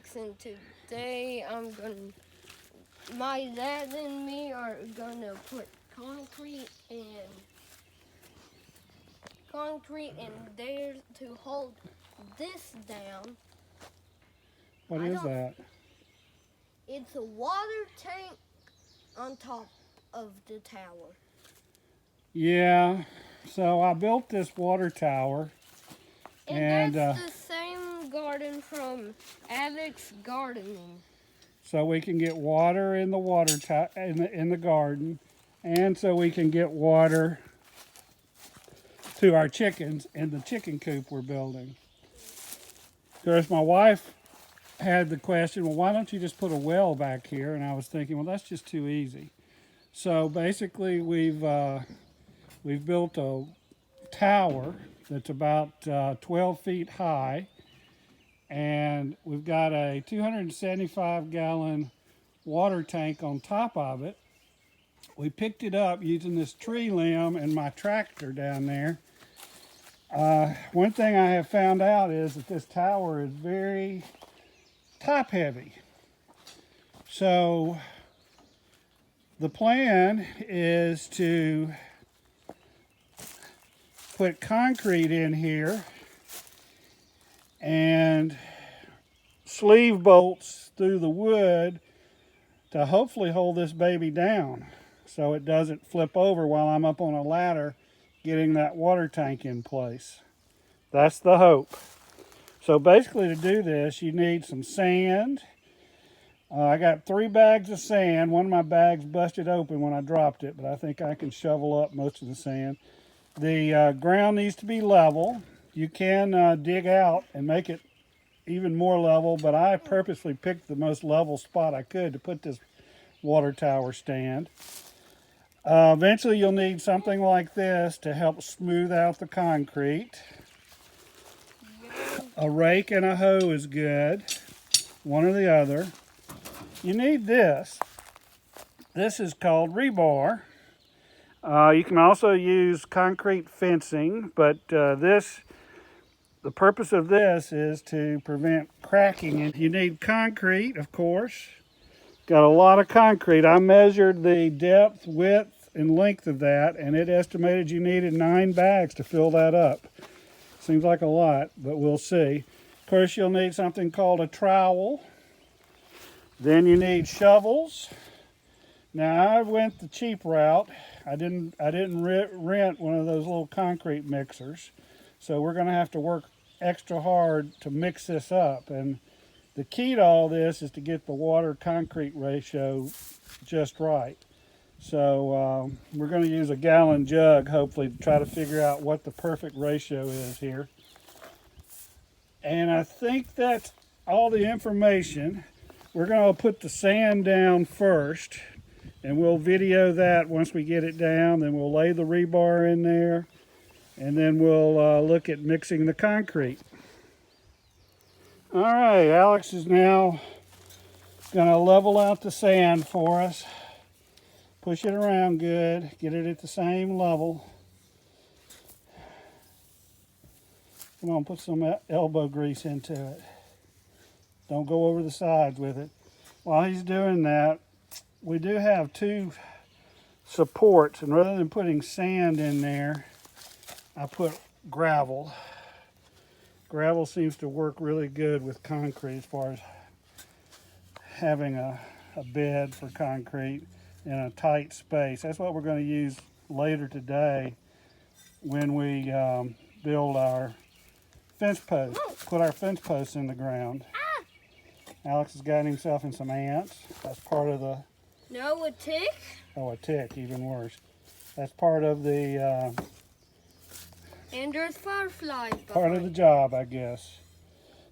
Alex, and today my dad and me are gonna put concrete in there to hold this down. What is that? It's a water tank on top of the tower. Yeah, so I built this water tower. And that's the same garden from Alex Gardening. So we can get water in the in the garden, and so we can get water to our chickens in the chicken coop we're building. Of course, my wife had the question, well, why don't you just put a well back here? And I was thinking, well, that's just too easy. So basically, we've built a tower that's about 12 feet high, and we've got a 275-gallon water tank on top of it. We picked it up using this tree limb and my tractor down there. One thing I have found out is that this tower is very top heavy. So the plan is to put concrete in here and sleeve bolts through the wood to hopefully hold this baby down so it doesn't flip over while I'm up on a ladder getting that water tank in place. That's the hope. So basically, to do this, you need some sand. I got 3 bags of sand. One of my bags busted open when I dropped it, but I think I can shovel up most of the sand. The ground needs to be level. You can dig out and make it even more level, but I purposely picked the most level spot I could to put this water tower stand. Eventually you'll need something like this to help smooth out the concrete. A rake and a hoe is good, one or the other. You need this. This is called rebar. You can also use concrete fencing, but the purpose of this is to prevent cracking. And you need concrete, of course. Got a lot of concrete. I measured the depth, width, and length of that, and it estimated you needed 9 bags to fill that up. Seems like a lot, but we'll see. Of course, you'll need something called a trowel. Then you need shovels. Now, I went the cheap route. I didn't rent one of those little concrete mixers, so we're going to have to work extra hard to mix this up. And the key to all this is to get the water-concrete ratio just right. So we're going to use a gallon jug, hopefully, to try to figure out what the perfect ratio is here. And I think that's all the information. We're going to put the sand down first, and we'll video that once we get it down. Then we'll lay the rebar in there, and then we'll look at mixing the concrete. All right, Alex is now going to level out the sand for us. Push it around good, get it at the same level. Come on, put some elbow grease into it. Don't go over the sides with it. While he's doing that, we do have 2 supports, and rather than putting sand in there, I put gravel. Gravel seems to work really good with concrete as far as having a bed for concrete in a tight space. That's what we're going to use later today when we build our fence posts, put our fence posts in the ground. Alex has gotten himself in some ants. That's part of the... No, a tick? Oh, a tick, even worse. That's part of the... And there's fireflies. part of the job, I guess.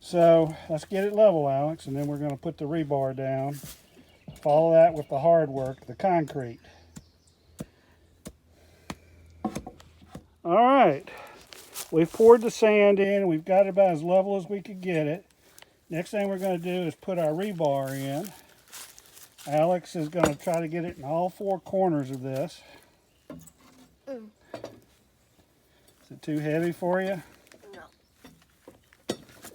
So let's get it level, Alex, and then we're going to put the rebar down. Follow that with the hard work, the concrete. All right, we've poured the sand in. We've got it about as level as we could get it. Next thing we're going to do is put our rebar in. Alex is going to try to get it in all 4 corners of this. Is it too heavy for you? No.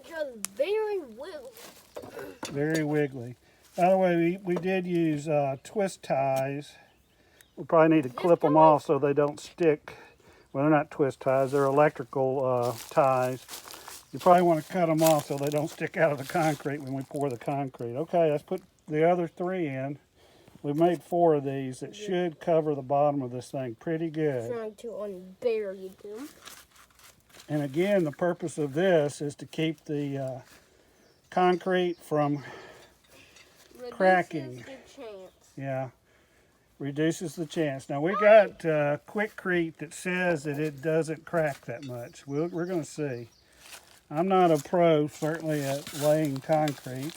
Just very well. Very wiggly. By the way, we did use twist ties. We probably need to clip them off so they don't stick. Well, they're not twist ties, they're electrical ties. You probably want to cut them off so they don't stick out of the concrete when we pour the concrete. Okay, let's put the other 3 in. We've made 4 of these that should cover the bottom of this thing pretty good. Trying to unbury them. And again, the purpose of this is to keep the concrete from cracking. Reduces the chance. Yeah, reduces the chance. Now we got Quikrete that says that it doesn't crack that much. We're going to see. I'm not a pro, certainly, at laying concrete.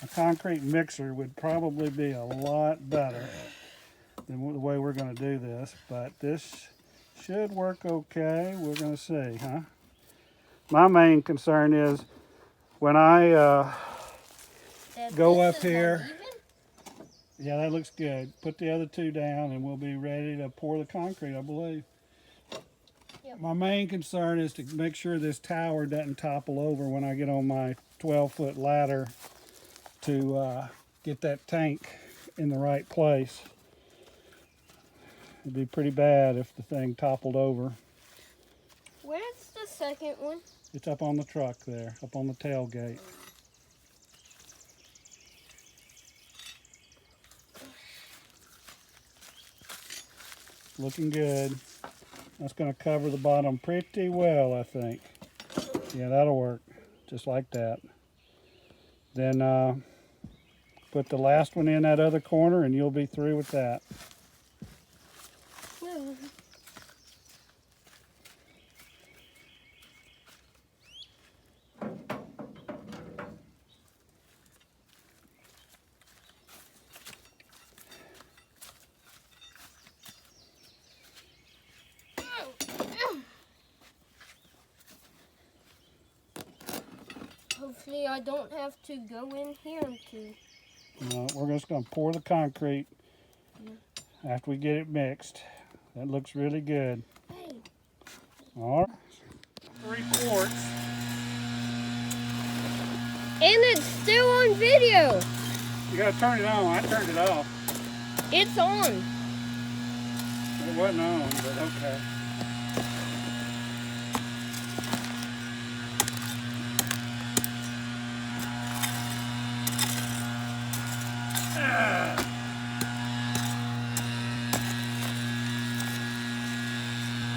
A concrete mixer would probably be a lot better than the way we're going to do this, but this should work okay. We're going to see, huh? My main concern is when I go up here. Yeah, that looks good. Put the other 2 down and we'll be ready to pour the concrete, I believe. Yep. My main concern is to make sure this tower doesn't topple over when I get on my 12-foot ladder to get that tank in the right place. It'd be pretty bad if the thing toppled over. Where's the second one? It's up on the truck there, up on the tailgate. Looking good. That's going to cover the bottom pretty well, I think. Yeah, that'll work. Just like that. Then put the last one in that other corner and you'll be through with that. Hopefully I don't have to go in here to... No, we're just going to pour the concrete after we get it mixed. That looks really good. Hey. All right. 3 quarts. And it's still on video. You got to turn it on. I turned it off. It's on. It wasn't on, but okay.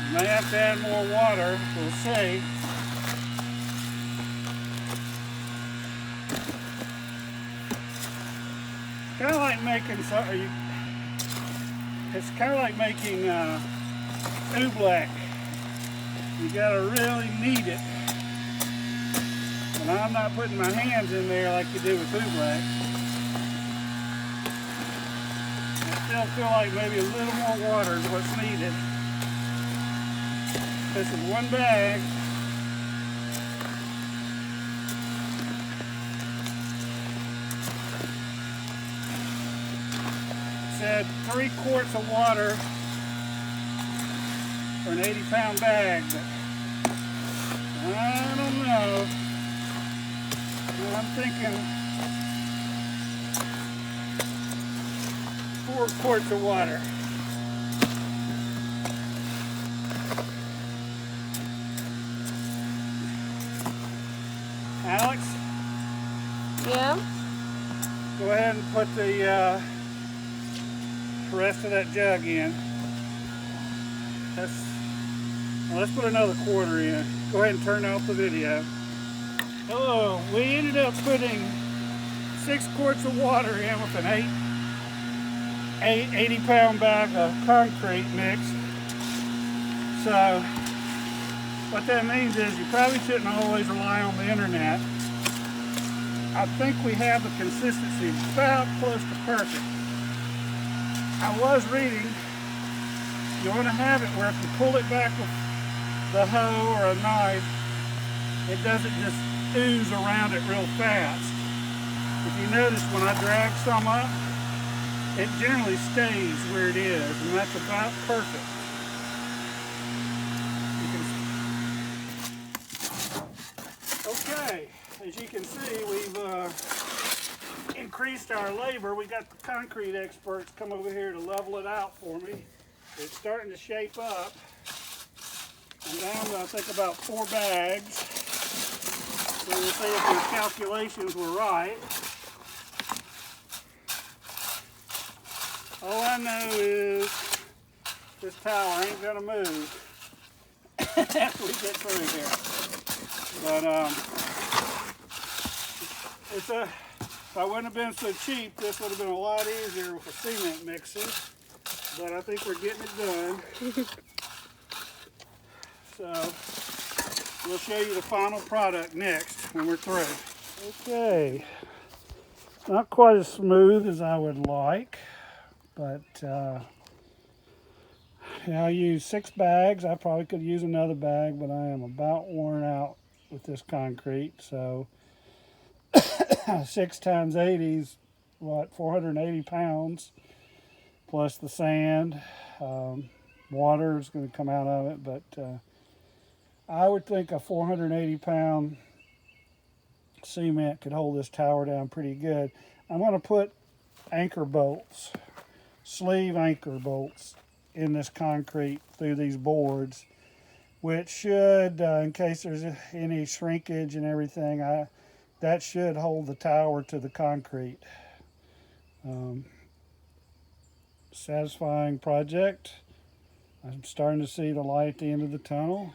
You may have to add more water. We'll see. Kind of like making it's kind of like making oobleck. You gotta really knead it. And I'm not putting my hands in there like you do with oobleck. I still feel like maybe a little more water is what's needed. This is 1 bag. Said 3 quarts of water for an 80-pound bag, but I don't know. I'm thinking 4 quarts of water. Alex? Yeah? Go ahead and put the rest of that jug in. Let's put another quarter in. Go ahead and turn off the video. Oh, we ended up putting 6 quarts of water in with an 80-pound bag of concrete mix. So what that means is you probably shouldn't always rely on the internet. I think we have the consistency about close to perfect. I was reading, you want to have it where if you pull it back with the hoe or a knife, it doesn't just ooze around it real fast. If you notice, when I drag some up, it generally stays where it is, and that's about perfect. Okay, as you can see, we've increased our labor. We got the concrete experts come over here to level it out for me. It's starting to shape up. I'm down to, I think, about 4 bags. So we'll see if your calculations were right. All I know is this tower ain't gonna move after we get through here. But if I wouldn't have been so cheap, this would have been a lot easier with a cement mixer. But I think we're getting it done. So we'll show you the final product next when we're through. Okay, not quite as smooth as I would like, but I used 6 bags. I probably could use another bag, but I am about worn out with this concrete. So 6 times 80 is what, 480 pounds, plus the sand. Water is going to come out of it, but I would think a 480 pound cement could hold this tower down pretty good. I'm going to put anchor bolts, sleeve anchor bolts, in this concrete through these boards, which should, in case there's any shrinkage and everything, that should hold the tower to the concrete. Satisfying project. I'm starting to see the light at the end of the tunnel.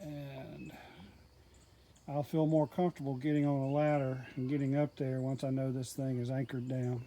And I'll feel more comfortable getting on a ladder and getting up there once I know this thing is anchored down.